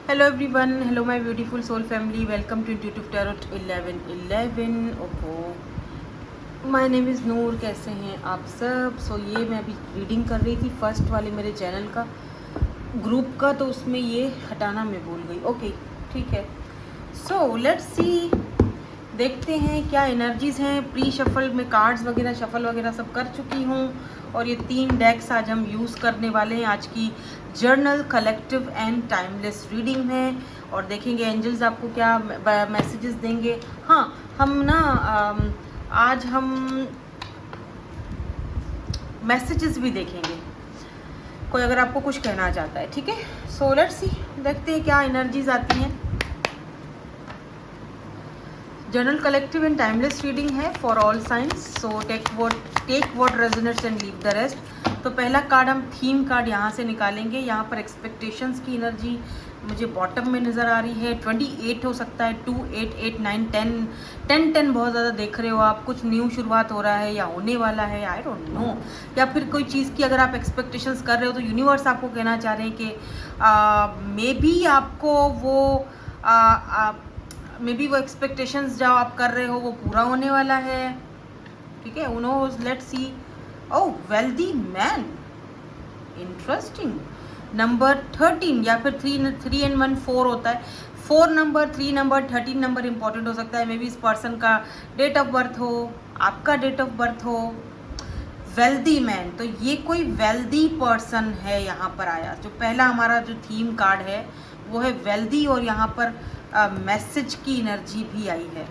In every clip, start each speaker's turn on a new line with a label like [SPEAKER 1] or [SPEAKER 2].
[SPEAKER 1] Hello everyone, hello my beautiful soul family, welcome to Intuitive Tarot 1111. ओहो, my name is नूर। कैसे हैं आप सब? ये मैं अभी रीडिंग कर रही थी फर्स्ट वाले मेरे चैनल का ग्रुप का, तो उसमें ये हटाना मैं भूल गई। ओके ठीक है, लेट्स सी, देखते हैं क्या एनर्जीज़ हैं। प्री शफल में कार्ड्स वगैरह शफल वगैरह सब कर चुकी हूँ, और ये 3 डेक्स आज हम यूज़ करने वाले हैं। आज की journal collective and timeless reading है, और देखेंगे एंजल्स आपको क्या मैसेजेस देंगे। हाँ, हम ना आज हम मैसेजेस भी देखेंगे, कोई अगर आपको कुछ कहना चाहता है। ठीक है, लेट्स सी, देखते हैं क्या एनर्जीज आती हैं। General collective and timeless reading है for all science, so take what resonates and leave the rest. तो पहला कार्ड हम थीम कार्ड यहाँ से निकालेंगे। यहाँ पर एक्सपेक्टेशंस की एनर्जी मुझे बॉटम में नज़र आ रही है। 28 हो सकता है, 2 8 8 9 10 10 बहुत ज़्यादा देख रहे हो आप। कुछ न्यू शुरुआत हो रहा है या होने वाला है, आई डोंट नो। या फिर कोई चीज़ की अगर आप एक्सपेक्टेशंस कर रहे हो तो यूनिवर्स आपको कहना चाह रहे हैं कि मे बी आपको वो मे बी वो एक्सपेक्टेशंस जो आप कर रहे हो वो पूरा होने वाला है। ठीक है, no, let's see. Oh, wealthy man, interesting. Number 13 या फिर 3 and 1 4 होता है। 4 नंबर, 3 नंबर, 13 नंबर इंपॉर्टेंट हो सकता है। मे बी इस पर्सन का डेट ऑफ बर्थ हो, आपका डेट ऑफ बर्थ हो। वेल्दी मैन, तो ये कोई वेल्दी पर्सन है यहाँ पर आया। जो पहला हमारा जो थीम कार्ड है वो है वेल्दी, और यहाँ पर मैसेज की एनर्जी भी आई है।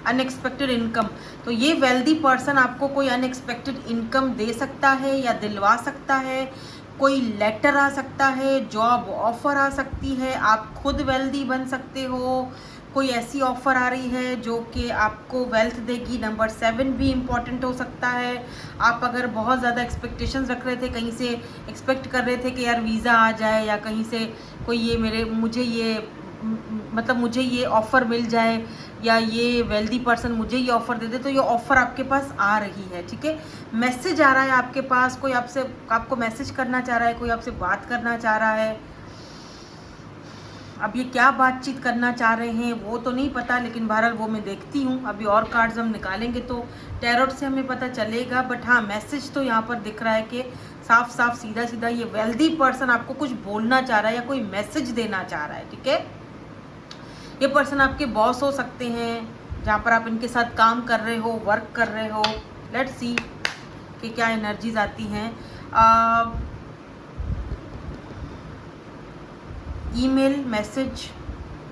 [SPEAKER 1] अनएक्सपेक्टेड इनकम, तो ये वेल्दी पर्सन आपको कोई अनएक्सपेक्टेड इनकम दे सकता है या दिलवा सकता है। कोई लेटर आ सकता है, जॉब ऑफर आ सकती है, आप खुद वेल्दी बन सकते हो। कोई ऐसी ऑफ़र आ रही है जो कि आपको वेल्थ देगी। नंबर 7 भी इम्पॉर्टेंट हो सकता है। आप अगर बहुत ज़्यादा एक्सपेक्टेशंस रख रहे थे, कहीं से एक्सपेक्ट कर रहे थे कि यार वीज़ा आ जाए, या कहीं से कोई ये मुझे ये ऑफ़र मिल जाए, या ये वेल्दी पर्सन मुझे ये ऑफ़र दे दे, तो ये ऑफ़र आपके पास आ रही है। ठीक है, मैसेज आ रहा है आपके पास, कोई आपको मैसेज करना चाह रहा है, कोई आपसे बात करना चाह रहा है। अब ये क्या बातचीत करना चाह रहे हैं वो तो नहीं पता, लेकिन बहरहाल वो मैं देखती हूँ। अभी और कार्ड्स हम निकालेंगे तो टैरोट से हमें पता चलेगा। बट हाँ, मैसेज तो यहाँ पर दिख रहा है कि साफ साफ सीधा सीधा ये वेल्दी पर्सन आपको कुछ बोलना चाह रहा है या कोई मैसेज देना चाह रहा है। ठीक है, ये पर्सन आपके बॉस हो सकते हैं, जहाँ पर आप इनके साथ काम कर रहे हो, वर्क कर रहे हो। लेट्स सी कि क्या एनर्जीज आती हैं। ईमेल, मैसेज,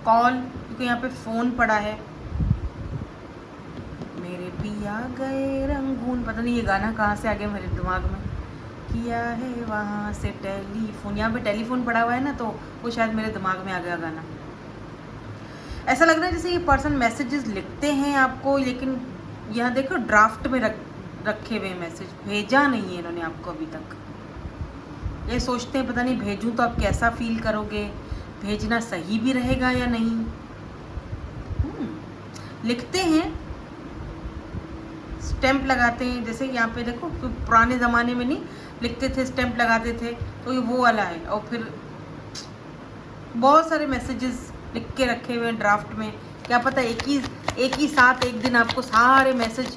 [SPEAKER 1] कॉल, क्योंकि यहाँ पे फ़ोन पड़ा है। मेरे पिया गए रंगून, पता नहीं ये गाना कहाँ से आ गया मेरे दिमाग में। किया है वहाँ से टेलीफोन, यहाँ पे टेलीफोन पड़ा हुआ है ना, तो वो शायद मेरे दिमाग में आ गया गाना। ऐसा लग रहा है जैसे ये पर्सन मैसेजेस लिखते हैं आपको, लेकिन यहाँ देखो ड्राफ्ट में रखे हुए मैसेज, भेजा नहीं है इन्होंने आपको अभी तक। ये सोचते हैं पता नहीं भेजूं तो आप कैसा फील करोगे, भेजना सही भी रहेगा या नहीं। लिखते हैं, स्टैंप लगाते हैं, जैसे यहाँ पे देखो तो पुराने ज़माने में नहीं लिखते थे, स्टैंप लगाते थे, तो ये वो वाला है। और फिर बहुत सारे मैसेजेस लिख के रखे हुए हैं ड्राफ्ट में। क्या पता एक ही साथ एक दिन आपको सारे मैसेज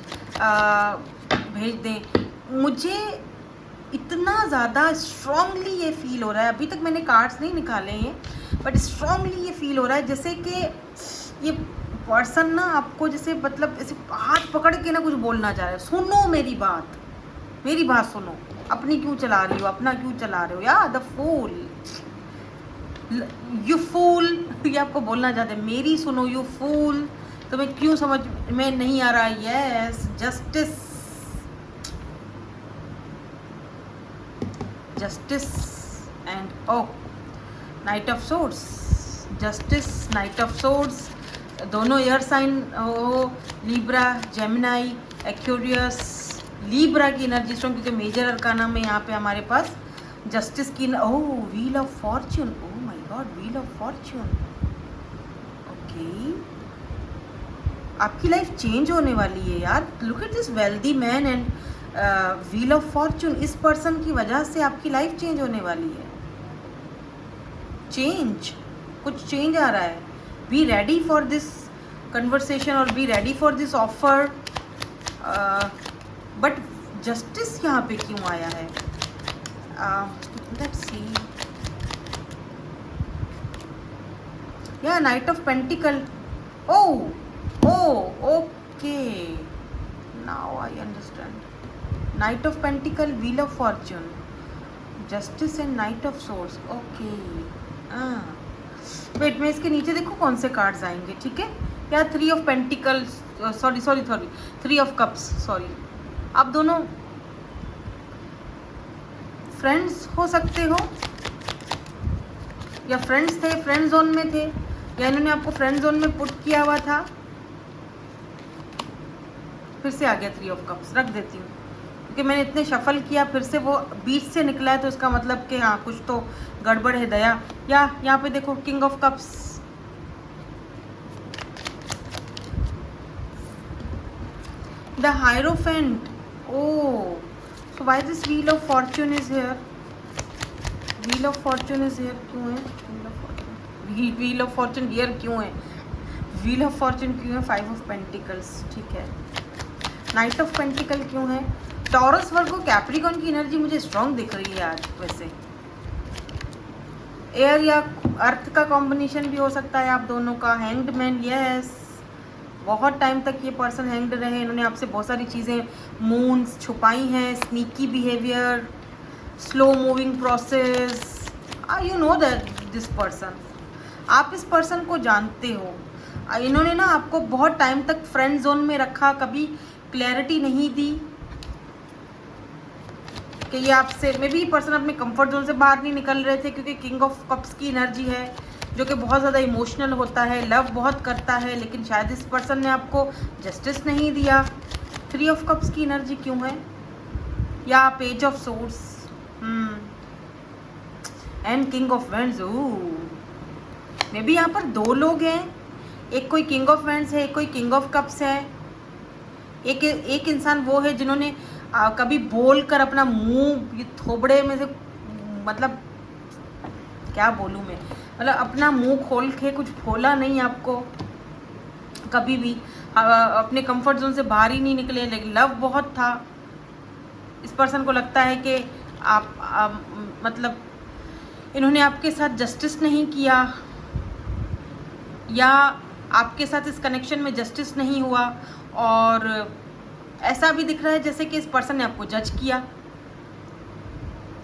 [SPEAKER 1] भेज दें। मुझे इतना ज़्यादा स्ट्रांगली ये फील हो रहा है, अभी तक मैंने कार्ड्स नहीं निकाले हैं, बट स्ट्रांगली ये फील हो रहा है जैसे कि ये पर्सन ना आपको जैसे मतलब ऐसे हाथ पकड़ के ना कुछ बोलना चाह रहा है। सुनो मेरी बात सुनो, अपनी क्यों चला रही हो, अपना क्यों चला रहे हो, या द फूल, यू फूल, ये आपको बोलना चाहते हैं। मेरी सुनो, यू फूल, तुम्हें क्यों समझ में नहीं आ रहा। Yes, justice and oh knight of swords, justice, knight of swords, दोनों एयर साइन हो, लिब्रा, जेमिनाई, एक्वेरियस। लिब्रा की एनर्जी स्ट्रॉन्ग, क्योंकि मेजर अरकाना में यहाँ पे हमारे पास जस्टिस की, oh, wheel of fortune, oh my God, wheel of fortune. Okay, आपकी लाइफ चेंज होने वाली है यार। Look at this wealthy man and wheel of fortune. इस पर्सन की वजह से आपकी लाइफ चेंज होने वाली है। चेंज, कुछ चेंज आ रहा है. Be ready for this conversation और be ready for this offer. But justice यहाँ पे क्यों आया है? Let's see. या knight of pentacle. Okay, now I understand. Knight of pentacle, wheel of fortune, justice and knight of swords. Okay, wait, मैं इसके नीचे देखो कौन से कार्ड्स आएंगे. ठीक है, या three of pentacles, sorry, three of cups. Sorry, आप दोनों फ्रेंड्स हो सकते हो, या फ्रेंड्स थे, फ्रेंड जोन में थे, या इन्होंने आपको फ्रेंड जोन में पुट किया हुआ था. फिर से आ गया थ्री ऑफ कप्स. रख देती हूँ क्योंकि मैंने इतने शफल किया, फिर से वो बीच से निकला है, तो इसका मतलब कि हाँ कुछ तो गड़बड़ है दया. या यहाँ पे देखो king of cups, the hierophant. Oh, so why this wheel of Fortune is here? Wheel of Fortune is here क्यों है? व्हील ऑफ फॉर्च्यून हियर क्यों है? व्हील ऑफ फॉर्च्यून क्यों है? Five of pentacles. ठीक है, नाइट ऑफ पेंटिकल क्यों है? टॉरस, वर्गो, कैप्रिकॉर्न की एनर्जी मुझे स्ट्रॉन्ग दिख रही है आज. वैसे एयर या अर्थ का कॉम्बिनेशन भी हो सकता है आप दोनों का. हैंग्ड मैन, यस, बहुत टाइम तक ये पर्सन हैंग्ड रहे. इन्होंने आपसे बहुत सारी चीज़ें, मून्स छुपाई हैं. Sneaky behaviour, slow moving process. You know that this person, आप इस पर्सन को जानते हो. इन्होंने ना आपको बहुत टाइम तक फ्रेंड जोन में रखा, कभी क्लैरिटी नहीं दी कि ये आपसे, मे बी पर्सन अपने कंफर्ट जोन से बाहर नहीं निकल रहे थे, क्योंकि किंग ऑफ कप्स की एनर्जी है जो कि बहुत ज़्यादा इमोशनल होता है, लव बहुत करता है, लेकिन शायद इस पर्सन ने आपको जस्टिस नहीं दिया. थ्री ऑफ कप्स की एनर्जी क्यों है? या page of source and king of vends. May be यहाँ पर दो लोग हैं, एक कोई किंग ऑफ वेंड्स है, एक कोई किंग ऑफ कप्स है. एक इंसान वो है जिन्होंने कभी बोल कर अपना मुंह थोबड़े में से, मतलब क्या बोलूँ मैं, मतलब अपना मुंह खोल के कुछ बोला नहीं आपको कभी भी. अपने कंफर्ट जोन से बाहर ही नहीं निकले, लेकिन लव बहुत था. इस पर्सन को लगता है कि आप मतलब इन्होंने आपके साथ जस्टिस नहीं किया, या आपके साथ इस कनेक्शन में जस्टिस नहीं हुआ. और ऐसा भी दिख रहा है जैसे कि इस पर्सन ने आपको जज किया,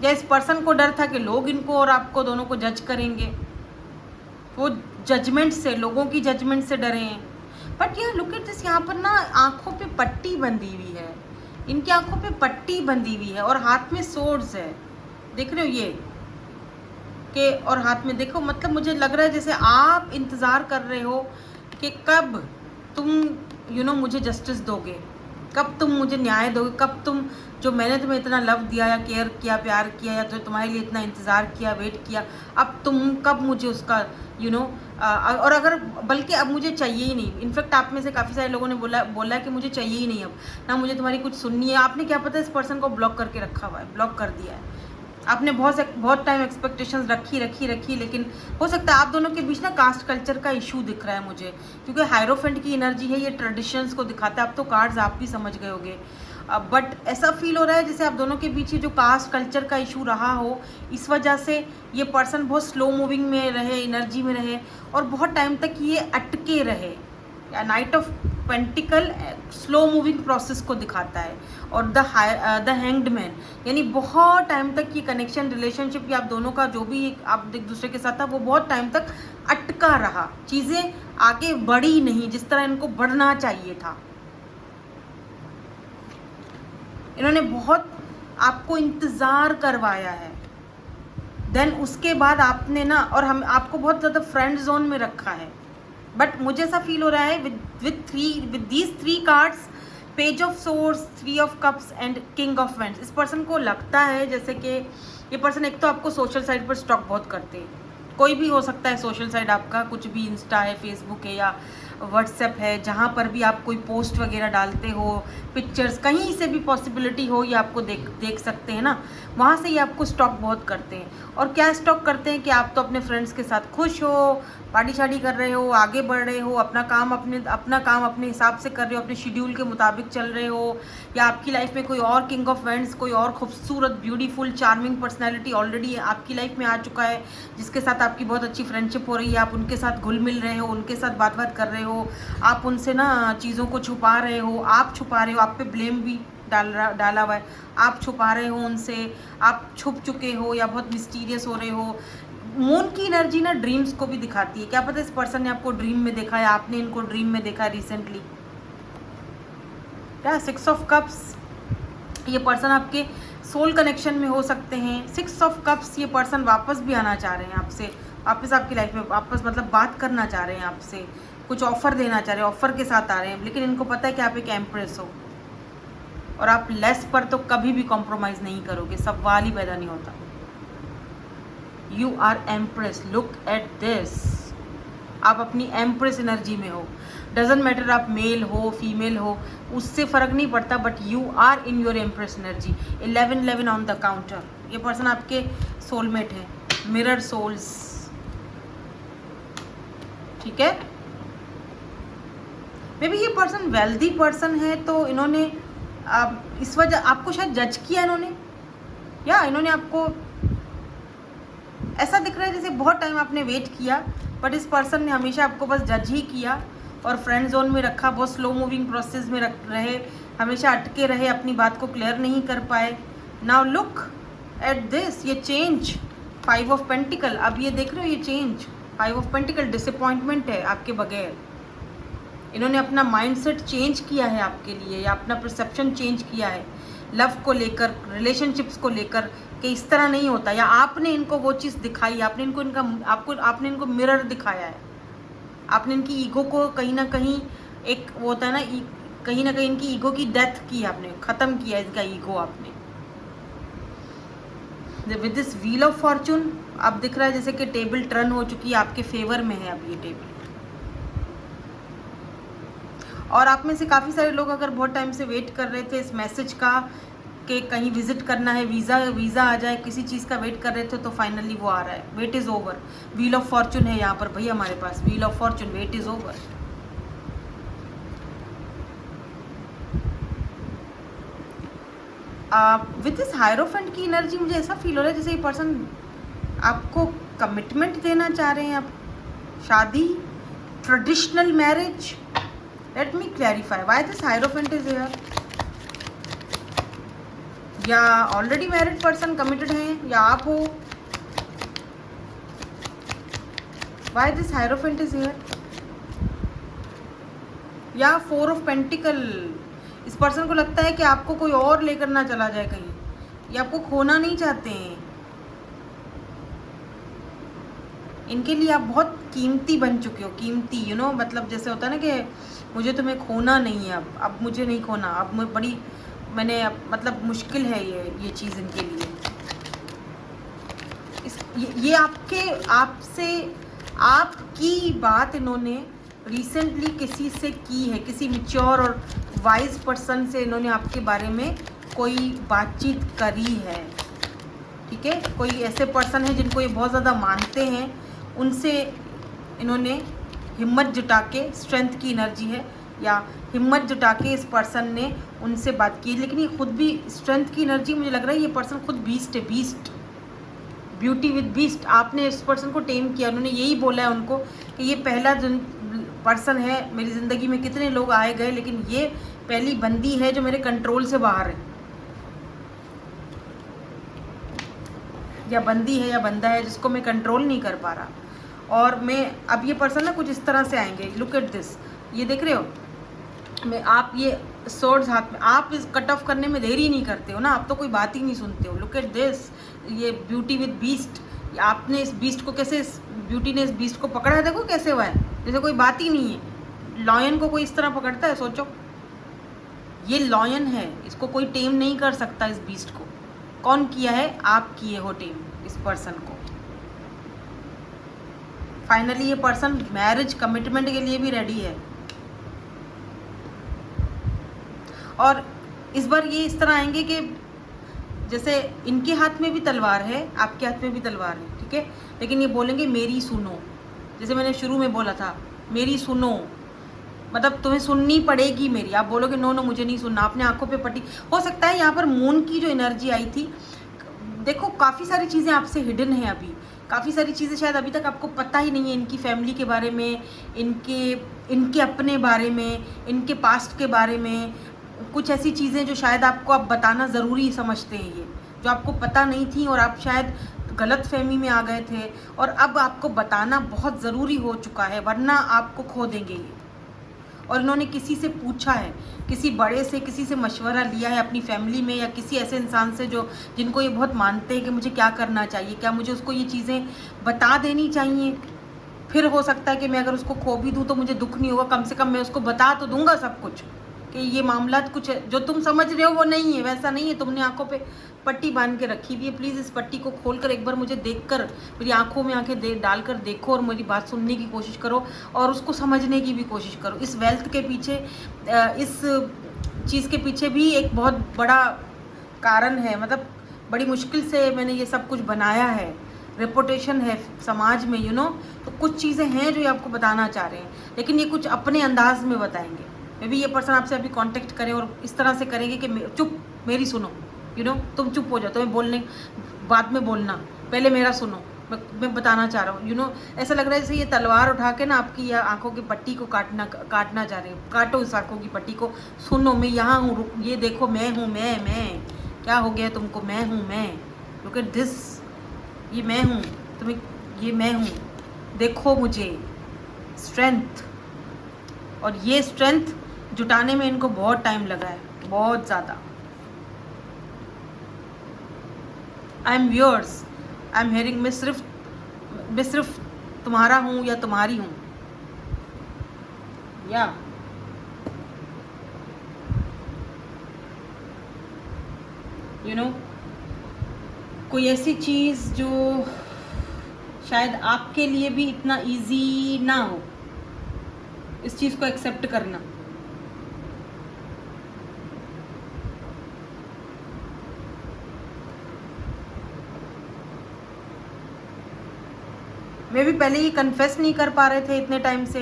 [SPEAKER 1] या इस पर्सन को डर था कि लोग इनको और आपको दोनों को जज करेंगे. वो जजमेंट से, लोगों की जजमेंट से डरे हैं. बट यार लुक एट दिस, यहाँ पर ना आंखों पे पट्टी बंधी हुई है, इनकी आंखों पे पट्टी बंधी हुई है, और हाथ में सोर्ड्स है. देख रहे हो ये कि, और हाथ में देखो, मतलब मुझे लग रहा है जैसे आप इंतज़ार कर रहे हो कि कब तुम मुझे जस्टिस दोगे, कब तुम मुझे न्याय दोगे, कब तुम, जो मैंने तुम्हें इतना लव दिया या केयर किया, प्यार किया, या जो तुम्हारे लिए इतना इंतज़ार किया, वेट किया, अब तुम कब मुझे उसका और अगर, बल्कि अब मुझे चाहिए ही नहीं. इनफैक्ट आप में से काफ़ी सारे लोगों ने बोला कि मुझे चाहिए ही नहीं, अब ना मुझे तुम्हारी कुछ सुननी है. आपने क्या पता इस पर्सन को ब्लॉक करके रखा हुआ है, ब्लॉक कर दिया है आपने. बहुत टाइम एक्सपेक्टेशंस रखी, लेकिन हो सकता है आप दोनों के बीच ना कास्ट कल्चर का इशू दिख रहा है मुझे, क्योंकि हायरोफेंट की एनर्जी है, ये ट्रेडिशंस को दिखाता है. अब तो कार्ड्स आप भी समझ गए होंगे, बट ऐसा फील हो रहा है जैसे आप दोनों के बीच ये जो कास्ट कल्चर का इशू रहा हो, इस वजह से ये पर्सन बहुत स्लो मूविंग में रहे, एनर्जी में रहे, और बहुत टाइम तक ये अटके रहे. Night of pentacle slow moving process को दिखाता है, और द हैंग्ड मैन यानी बहुत टाइम तक ये कनेक्शन, रिलेशनशिप या आप दोनों का जो भी आप एक दूसरे के साथ था, वो बहुत टाइम तक अटका रहा. चीज़ें आगे बढ़ी नहीं जिस तरह इनको बढ़ना चाहिए था. इन्होंने बहुत आपको इंतज़ार करवाया है, देन उसके बाद आपने ना, और हम आपको बहुत ज़्यादा फ्रेंड जोन में रखा है. बट मुझे ऐसा फील हो रहा है with these three cards, page of source, three of cups and king of vends, इस पर्सन को लगता है जैसे कि ये पर्सन, एक तो आपको सोशल साइट पर स्टॉक बहुत करते हैं, कोई भी हो सकता है सोशल साइट आपका, कुछ भी, इंस्टा है, फेसबुक है, या व्हाट्सएप है, जहाँ पर भी आप कोई पोस्ट वगैरह डालते हो, पिक्चर्स, कहीं से भी पॉसिबिलिटी हो ये आपको देख सकते हैं ना, वहाँ से ये आपको स्टॉक बहुत करते हैं। और क्या स्टॉक करते हैं कि आप तो अपने फ्रेंड्स के साथ खुश हो, पार्टी शार्टी कर रहे हो, आगे बढ़ रहे हो, अपना काम अपने हिसाब से कर रहे हो, अपने शेड्यूल के मुताबिक चल रहे हो, या आपकी लाइफ में कोई और किंग ऑफ वेंट्स, कोई और खूबसूरत ब्यूटीफुल चार्मिंग पर्सनैलिटी ऑलरेडी आपकी लाइफ में आ चुका है, जिसके साथ आपकी बहुत अच्छी फ्रेंडशिप हो रही है, आप उनके साथ घुल मिल रहे हो, उनके साथ बात कर रहे हो, आप उनसे ना चीज़ों को छुपा रहे हो, आप छुपा रहे हो, आप पे ब्लेम भी डाला हुआ है, आप छुपा रहे हो उनसे, आप छुप चुके हो या बहुत मिस्टीरियस हो रहे हो। मून की एनर्जी ना ड्रीम्स को भी दिखाती है। क्या पता इस पर्सन ने आपको ड्रीम में देखा है, आपने इनको ड्रीम में देखा है रिसेंटली। क्या 6 ऑफ कप्स, ये पर्सन आपके सोल कनेक्शन में हो सकते हैं। 6 ऑफ कप्स, ये पर्सन वापस भी आना चाह रहे हैं आपसे, वापस आपकी लाइफ में वापस मतलब बात करना चाह रहे हैं आपसे, कुछ ऑफर देना चाह रहे हैं, ऑफर के साथ आ रहे हैं, लेकिन इनको पता है कि आप एक एम्प्रेस हो और आप लेस पर तो कभी भी कॉम्प्रोमाइज़ नहीं करोगे, सवाल ही पैदा नहीं होता। You are empress, look at this, आप अपनी एम्प्रेस एनर्जी में हो। डजेंट मैटर आप मेल हो फीमेल हो, उससे फ़र्क नहीं पड़ता, but you are in your empress energy. 11 on the counter, ये पर्सन आपके सोलमेट है, मिरर सोल्स, ठीक है। मे बी ये पर्सन वेल्दी पर्सन है, तो इन्होंने इस वजह आपको शायद जज किया इन्होंने, या इन्होंने आपको ऐसा दिख रहा है जैसे बहुत टाइम आपने वेट किया, बट इस पर्सन ने हमेशा आपको बस जज ही किया और फ्रेंड जोन में रखा, बहुत स्लो मूविंग प्रोसेस में रहे, हमेशा अटके रहे, अपनी बात को क्लियर नहीं कर पाए। नाउ लुक एट दिस, ये चेंज, 5 ऑफ पेंटिकल, अब ये देख रहे हो ये चेंज, 5 ऑफ पेंटिकल, डिसअपॉइंटमेंट है आपके बगैर। इन्होंने अपना माइंडसेट चेंज किया है आपके लिए, या अपना परसेप्शन चेंज किया है लव को लेकर, रिलेशनशिप्स को लेकर, कि इस तरह नहीं होता, या आपने इनको वो चीज़ दिखाई, आपने इनको मिरर दिखाया है, आपने इनकी ईगो को कहीं ना कहीं, एक वो होता है ना, कहीं ना कहीं इनकी ईगो की डेथ की, आपने ख़त्म किया इनका ईगो आपने। With this wheel of Fortune, अब दिख रहा है जैसे कि टेबल टर्न हो चुकी है, आपके फेवर में है अब ये टेबल। और आप में से काफ़ी सारे लोग अगर बहुत टाइम से वेट कर रहे थे इस मैसेज का कि कहीं विजिट करना है, वीज़ा आ जाए, किसी चीज़ का वेट कर रहे थे, तो फाइनली वो आ रहा है, wait is over. Wheel of fortune है यहाँ पर भैया हमारे पास, wheel of fortune, wait is over. With this hierophant की एनर्जी मुझे ऐसा फील हो रहा है जैसे ये पर्सन आपको कमिटमेंट देना चाह रहे हैं, आप शादी, traditional marriage. Let me clarify why this hierophant is here. या ऑलरेडी मैरिड पर्सन कमिटेड है, या आप हो। Why this hierophant is here. या 4 ऑफ पेंटिकल, इस पर्सन को लगता है कि आपको कोई और लेकर ना चला जाए कहीं, ये आपको खोना नहीं चाहते हैं। इनके लिए आप बहुत कीमती बन चुके हो, कीमती, यू नो, मतलब जैसे होता है ना कि मुझे तुम्हें खोना नहीं है, अब मुझे नहीं खोना, अब मैं बड़ी, मैंने मतलब मुश्किल है ये चीज़ इनके लिए। ये आपसे आपकी बात इन्होंने रिसेंटली किसी से की है, किसी मैच्योर और वाइज पर्सन से इन्होंने आपके बारे में कोई बातचीत करी है, ठीक है। कोई ऐसे पर्सन है जिनको ये बहुत ज़्यादा मानते हैं, उनसे इन्होंने हिम्मत जुटा के, स्ट्रेंथ की एनर्जी है, या हिम्मत जुटा के इस पर्सन ने उनसे बात की, लेकिन ये खुद भी स्ट्रेंथ की एनर्जी, मुझे लग रहा है ये पर्सन खुद बीस्ट है, बीस्ट, ब्यूटी विद बीस्ट। आपने इस पर्सन को टेम किया, उन्होंने यही बोला है उनको कि ये पहला पर्सन है मेरी ज़िंदगी में, कितने लोग आए गए लेकिन ये पहली बंदी है जो मेरे कंट्रोल से बाहर है, या बंदी है या बंदा है जिसको मैं कंट्रोल नहीं कर पा रहा। और मैं अब ये पर्सन ना कुछ इस तरह से आएंगे, लुक एट दिस, ये देख रहे हो, मैं आप ये सोर्ड्स हाथ में, आप इस कट ऑफ करने में देरी नहीं करते हो ना, आप तो कोई बात ही नहीं सुनते हो। लुक एट दिस, ये ब्यूटी विद बीस्ट, आपने इस बीस्ट को कैसे, इस ब्यूटी ने इस बीस्ट को पकड़ा है, देखो कैसे हुआ है, जैसे कोई बात ही नहीं है। लॉयन को कोई इस तरह पकड़ता है, सोचो, ये लॉयन है, इसको कोई टेम नहीं कर सकता। इस बीस्ट को कौन किया है, आप किए हो टेम इस पर्सन को। फाइनली ये पर्सन मैरिज कमिटमेंट के लिए भी रेडी है। और इस बार ये इस तरह आएंगे कि जैसे इनके हाथ में भी तलवार है, आपके हाथ में भी तलवार है, ठीक है, लेकिन ये बोलेंगे मेरी सुनो। जैसे मैंने शुरू में बोला था, मेरी सुनो, मतलब तुम्हें सुननी पड़ेगी मेरी। आप बोलोगे नो नो मुझे नहीं सुनना, आपने आंखों पे पट्टी। हो सकता है यहाँ पर मून की जो एनर्जी आई थी, देखो काफ़ी सारी चीज़ें आपसे हिडन है अभी, काफ़ी सारी चीज़ें शायद अभी तक आपको पता ही नहीं है, इनकी फैमिली के बारे में, इनके अपने बारे में, इनके पास्ट के बारे में, कुछ ऐसी चीज़ें जो शायद आपको अब बताना ज़रूरी समझते हैं, ये जो आपको पता नहीं थी और आप शायद गलत फहमी में आ गए थे, और अब आपको बताना बहुत ज़रूरी हो चुका है, वरना आपको खो देंगे ये। और इन्होंने किसी से पूछा है, किसी बड़े से, किसी से मशवरा लिया है अपनी फैमिली में, या किसी ऐसे इंसान से जो जिनको ये बहुत मानते हैं कि मुझे क्या करना चाहिए, क्या मुझे उसको ये चीज़ें बता देनी चाहिए। फिर हो सकता है कि मैं अगर उसको खो भी दूँ तो मुझे दुख नहीं होगा, कम से कम मैं उसको बता तो दूंगा सब कुछ कि ये मामला कुछ है, जो तुम समझ रहे हो वो नहीं है, वैसा नहीं है। तुमने आंखों पे पट्टी बांध के रखी हुई है, प्लीज़ इस पट्टी को खोलकर एक बार मुझे देखकर, मेरी आंखों में आंखें डालकर देखो और मेरी बात सुनने की कोशिश करो और उसको समझने की भी कोशिश करो। इस वेल्थ के पीछे, इस चीज़ के पीछे भी एक बहुत बड़ा कारण है, मतलब बड़ी मुश्किल से मैंने ये सब कुछ बनाया है, रेपुटेशन है समाज में, यू नो। तो कुछ चीज़ें हैं जो ये आपको बताना चाह रहे हैं, लेकिन ये कुछ अपने अंदाज में बताएंगे। मे बी ये पर्सन आपसे अभी कांटेक्ट करें और इस तरह से करेंगे कि चुप, मेरी सुनो, यू नो, तुम चुप हो जाओ, तुम्हें बोलने बाद में बोलना, पहले मेरा सुनो, मैं बताना चाह रहा हूँ, यू नो। ऐसा लग रहा है जैसे ये तलवार उठा के ना आपकी आंखों की पट्टी को काटना चाह रहे हैं। काटो इस आंखों की पट्टी को, सुनो, मैं यहाँ हूँ, ये देखो, मैं हूँ, मैं क्या हो गया तुमको, मैं हूँ, मैं, लुक एट दिस, ये मैं हूँ, तुम्हें, ये मैं हूँ, देखो मुझे, स्ट्रेंथ। और ये स्ट्रेंथ जुटाने में इनको बहुत टाइम लगा है, बहुत ज़्यादा। I am yours, I am hearing, मैं सिर्फ तुम्हारा हूँ या तुम्हारी हूँ, या यू नो, कोई ऐसी चीज़ जो शायद आपके लिए भी इतना इजी ना हो, इस चीज़ को एक्सेप्ट करना। मे भी पहले ये कन्फेस नहीं कर पा रहे थे इतने टाइम से,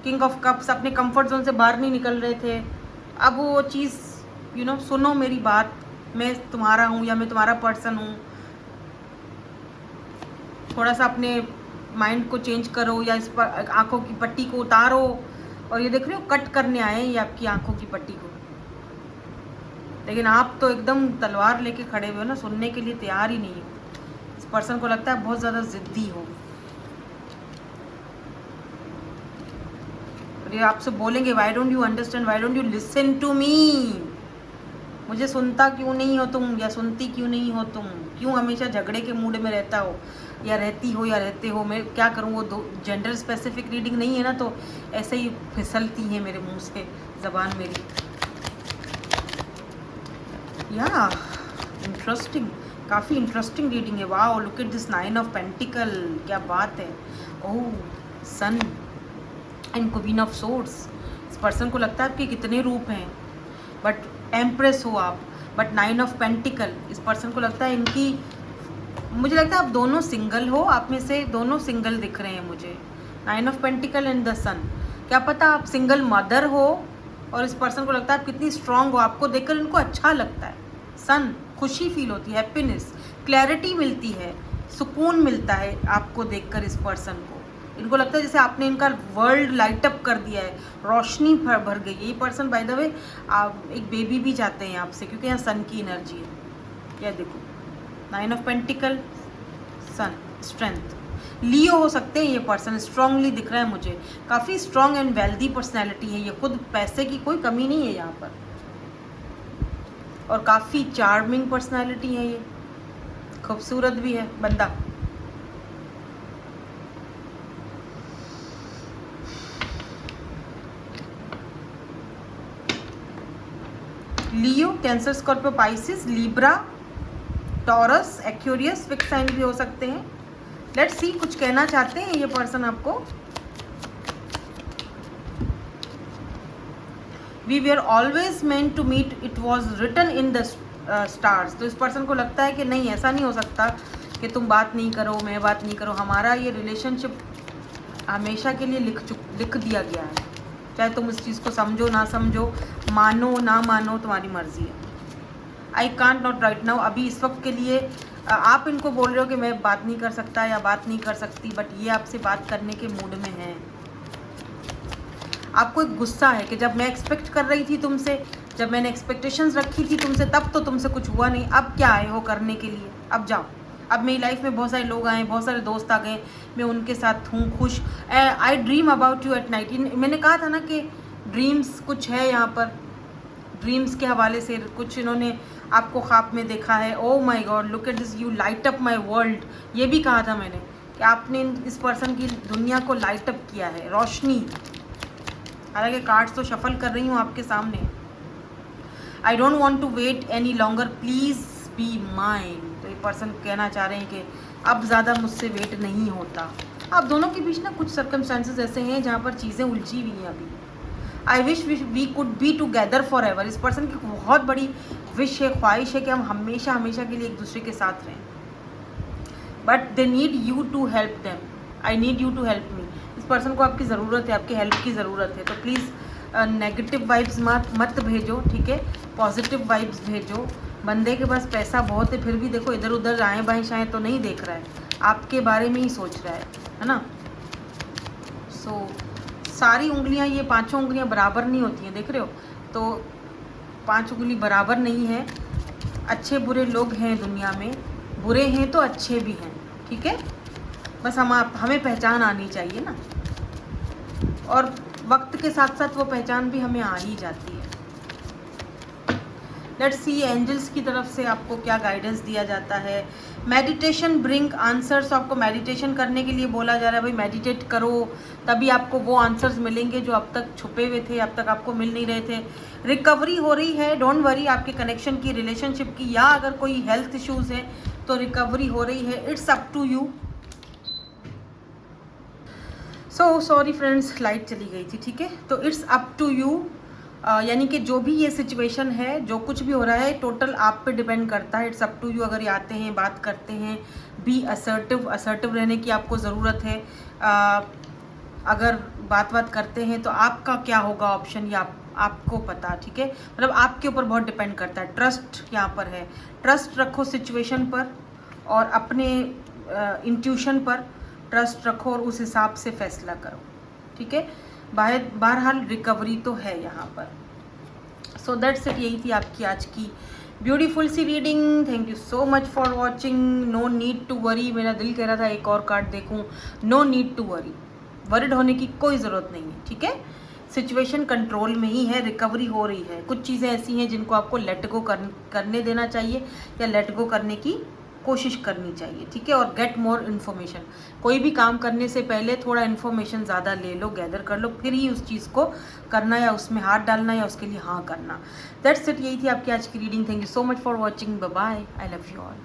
[SPEAKER 1] किंग ऑफ कप्स, अपने कंफर्ट जोन से बाहर नहीं निकल रहे थे। अब वो चीज़, यू नो, सुनो मेरी बात, मैं तुम्हारा हूँ या मैं तुम्हारा पर्सन हूँ। थोड़ा सा अपने माइंड को चेंज करो, या इस पर आंखों की पट्टी को उतारो। और ये देख रहे हो, कट करने आए हैं ये आपकी आंखों की पट्टी को, लेकिन आप तो एकदम तलवार लेके खड़े हुए हो ना, सुनने के लिए तैयार ही नहीं हो। इस पर्सन को लगता है बहुत ज़्यादा ज़िद्दी हो, ये आपसे बोलेंगे why don't you understand, why don't you listen to me, मुझे सुनता क्यों नहीं हो तुम, या सुनती क्यों नहीं हो तुम, क्यों हमेशा झगड़े के मूड में रहता हो, या रहती हो, या रहते हो। मैं क्या करूँ, वो दो जेंडर स्पेसिफिक रीडिंग नहीं है ना, तो ऐसे ही फिसलती है मेरे मुंह से ज़बान मेरी। या इंटरेस्टिंग, काफ़ी इंटरेस्टिंग रीडिंग है। Wow, look at this 9 of pentacle, क्या बात है। ओह, सन एंड क्वीन ऑफ सोर्ड्स। इस पर्सन को लगता है आपके कितने रूप हैं, बट एम्प्रेस हो आप, बट 9 ऑफ पेंटिकल, इस पर्सन को लगता है इनकी, मुझे लगता है आप दोनों सिंगल हो, आप में से दोनों सिंगल दिख रहे हैं मुझे। 9 ऑफ पेंटिकल एंड द सन, क्या पता आप सिंगल मदर हो, और इस पर्सन को लगता है आप कितनी स्ट्रांग हो, आपको देखकर इनको अच्छा लगता है। सन, खुशी फील होती है, हैप्पीनेस, क्लैरिटी मिलती है, सुकून मिलता है आपको देखकर इस पर्सन को। इनको लगता है जैसे आपने इनका वर्ल्ड लाइट अप कर दिया है, रोशनी भर गई है। ये पर्सन बाय द वे एक बेबी भी चाहते हैं आपसे, क्योंकि यहाँ सन की एनर्जी है। क्या देखो, 9 ऑफ पेंटिकल, सन, स्ट्रेंथ। लियो हो सकते हैं ये पर्सन, स्ट्रांगली दिख रहा है मुझे, काफ़ी स्ट्रांग एंड वेल्दी पर्सनैलिटी है ये, खुद पैसे की कोई कमी नहीं है यहाँ पर, और काफ़ी चार्मिंग पर्सनैलिटी है ये, खूबसूरत भी है बंदा। Leo, Cancer, Scorpio, Pisces, Libra, Taurus, Aquarius, fix sign भी हो सकते हैं। लेट्स सी, कुछ कहना चाहते हैं ये पर्सन आपको। We we are always meant to meet, it was written in the stars. तो इस पर्सन को लगता है कि नहीं, ऐसा नहीं हो सकता कि तुम बात नहीं करो, मैं बात नहीं करूँ, हमारा ये रिलेशनशिप हमेशा के लिए लिख दिया गया है। चाहे तुम इस चीज़ को समझो ना समझो, मानो ना मानो, तुम्हारी मर्जी है। I can't not right now, अभी इस वक्त के लिए आप इनको बोल रहे हो कि मैं बात नहीं कर सकता या बात नहीं कर सकती, बट ये आपसे बात करने के मूड में है। आपको एक गुस्सा है कि जब मैं एक्सपेक्ट कर रही थी तुमसे, जब मैंने एक्सपेक्टेशंस रखी थी तुमसे, तब तो तुमसे कुछ हुआ नहीं, अब क्या आए हो करने के लिए, अब जाओ। अब मेरी लाइफ में बहुत सारे लोग आए, बहुत सारे दोस्त आ गए, मैं उनके साथ हूँ खुश। आई dream about you at night. मैंने कहा था ना कि ड्रीम्स कुछ है यहाँ पर, ड्रीम्स के हवाले से कुछ इन्होंने आपको ख्वाब में देखा है। ओह my God, look at this, you light up my world. ये भी कहा था मैंने कि आपने इस पर्सन की दुनिया को लाइट अप किया है, रोशनी। हालांकि कार्ड्स तो शफल कर रही हूँ आपके सामने। I don't want to wait any longer, please be mine. तो ये पर्सन कहना चाह रहे हैं कि अब ज़्यादा मुझसे वेट नहीं होता। आप दोनों के बीच ना कुछ सर्कमस्टांसेस ऐसे हैं जहाँ पर चीज़ें उलझी हुई हैं अभी। I wish we could be together forever. इस पर्सन की बहुत बड़ी विश है, ख्वाहिश है कि हम हमेशा हमेशा के लिए एक दूसरे के साथ रहें, but they need you to help them. I need you to help me. इस पर्सन को आपकी ज़रूरत है, आपकी हेल्प की ज़रूरत है। तो प्लीज़ नेगेटिव वाइब्स मत भेजो, ठीक है, पॉजिटिव वाइब्स भेजो। बंदे के पास पैसा बहुत है, फिर भी देखो इधर उधर आएँ बाएँ शाएँ तो नहीं देख रहा है, आपके बारे में ही सोच रहा है ना। सो सारी उंगलियां, ये पांचों उंगलियां बराबर नहीं होती हैं, देख रहे हो, तो 5 उंगली बराबर नहीं है। अच्छे बुरे लोग हैं दुनिया में, बुरे हैं तो अच्छे भी हैं, ठीक है। बस हमें पहचान आनी चाहिए ना, और वक्त के साथ साथ वो पहचान भी हमें आ ही जाती है। लेट्स सी एंजल्स की तरफ से आपको क्या गाइडेंस दिया जाता है। Meditation bring answers. आपको मेडिटेशन करने के लिए बोला जा रहा है, भाई मेडिटेट करो, तभी आपको वो आंसर्स मिलेंगे जो अब तक छुपे हुए थे, अब तक आपको मिल नहीं रहे थे। रिकवरी हो रही है, डोंट वरी, आपके कनेक्शन की, रिलेशनशिप की, या अगर कोई हेल्थ इश्यूज है तो रिकवरी हो रही है। It's up to you. So sorry friends, light चली गई थी, ठीक है। तो इट्स अप टू यू, यानी कि जो भी ये सिचुएशन है, जो कुछ भी हो रहा है, टोटल आप पे डिपेंड करता है। It's up to you. अगर ये आते हैं, बात करते हैं, बी असर्टिव, असर्टिव रहने की आपको ज़रूरत है। अगर बात करते हैं तो आपका क्या होगा ऑप्शन, या आपको पता, ठीक है, मतलब आपके ऊपर बहुत डिपेंड करता है। ट्रस्ट यहाँ पर है, ट्रस्ट रखो सिचुएशन पर और अपने इंट्यूशन पर ट्रस्ट रखो और उस हिसाब से फैसला करो, ठीक है। बहरहाल रिकवरी तो है यहाँ पर। सो दैट्स इट, यही थी आपकी आज की ब्यूटीफुल सी reading. Thank you so much for watching. No need to worry, मेरा दिल कह रहा था एक और कार्ड देखूं। No need to worry, worried होने की कोई ज़रूरत नहीं है, ठीक है। सिचुएशन कंट्रोल में ही है, रिकवरी हो रही है। कुछ चीज़ें ऐसी हैं जिनको आपको लेट गो करने देना चाहिए या लेट गो करने की कोशिश करनी चाहिए, ठीक है। और गेट मोर इन्फॉर्मेशन, कोई भी काम करने से पहले थोड़ा इन्फॉर्मेशन ज़्यादा ले लो, गैदर कर लो, फिर ही उस चीज़ को करना या उसमें हाथ डालना या उसके लिए हाँ करना। दैट्स इट, यही थी आपकी आज की reading. Thank you so much for watching, bye bye, I love you all.